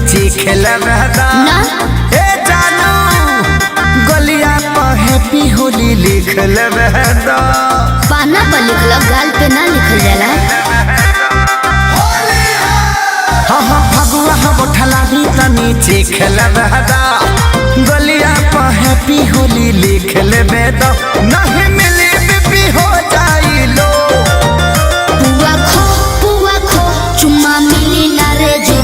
नीचे खेलबेदा ए जानू गलिया पर हैप्पी होली लिख लेबेदा। पाना पर लिखल गाल पे ना लिखल जाला। हाँ हाँ फगुआ हम उठला भी त नीचे खेलबेदा गलिया पर हैप्पी होली लिख लेबेदा। नहीं मिली बीपी हो जाई लो पुआ खो चुम्मा मिली ना रे जो।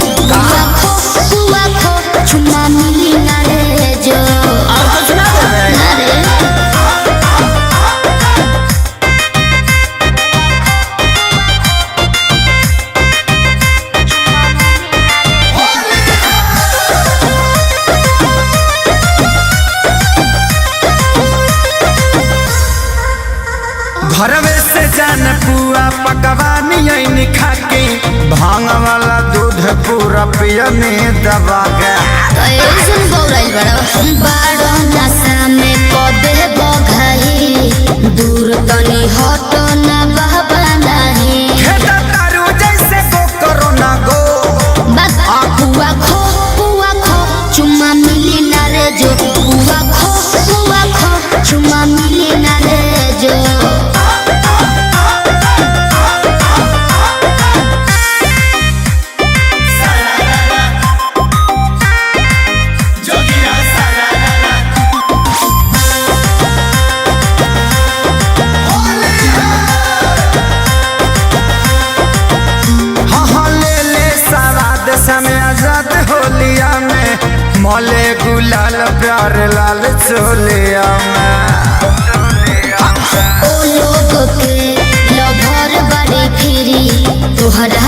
पुआ खो चुम्मा मिली ना रे जो। और कुछ ना देबे ना रे घरवे से जान पुआ पकवानी ऐन खाके भांग वाला दूध पूरा पियने दबा गया। ऐसन बौराइल बड़ो नशा में पबे बघाई दूर तनी हटो ना बाबा नहीं। खेता तारू जैसे गो करो ना गो बस पुआ खो चुम्मा मिली ना रे जो। पुआ खो चुम्मा मिली ना रे जो। समय आजाद होलिया में मौले गुलाल प्यार लाल चोलिया में। ओ लोग के लभर बड़ी फिरी तोहरा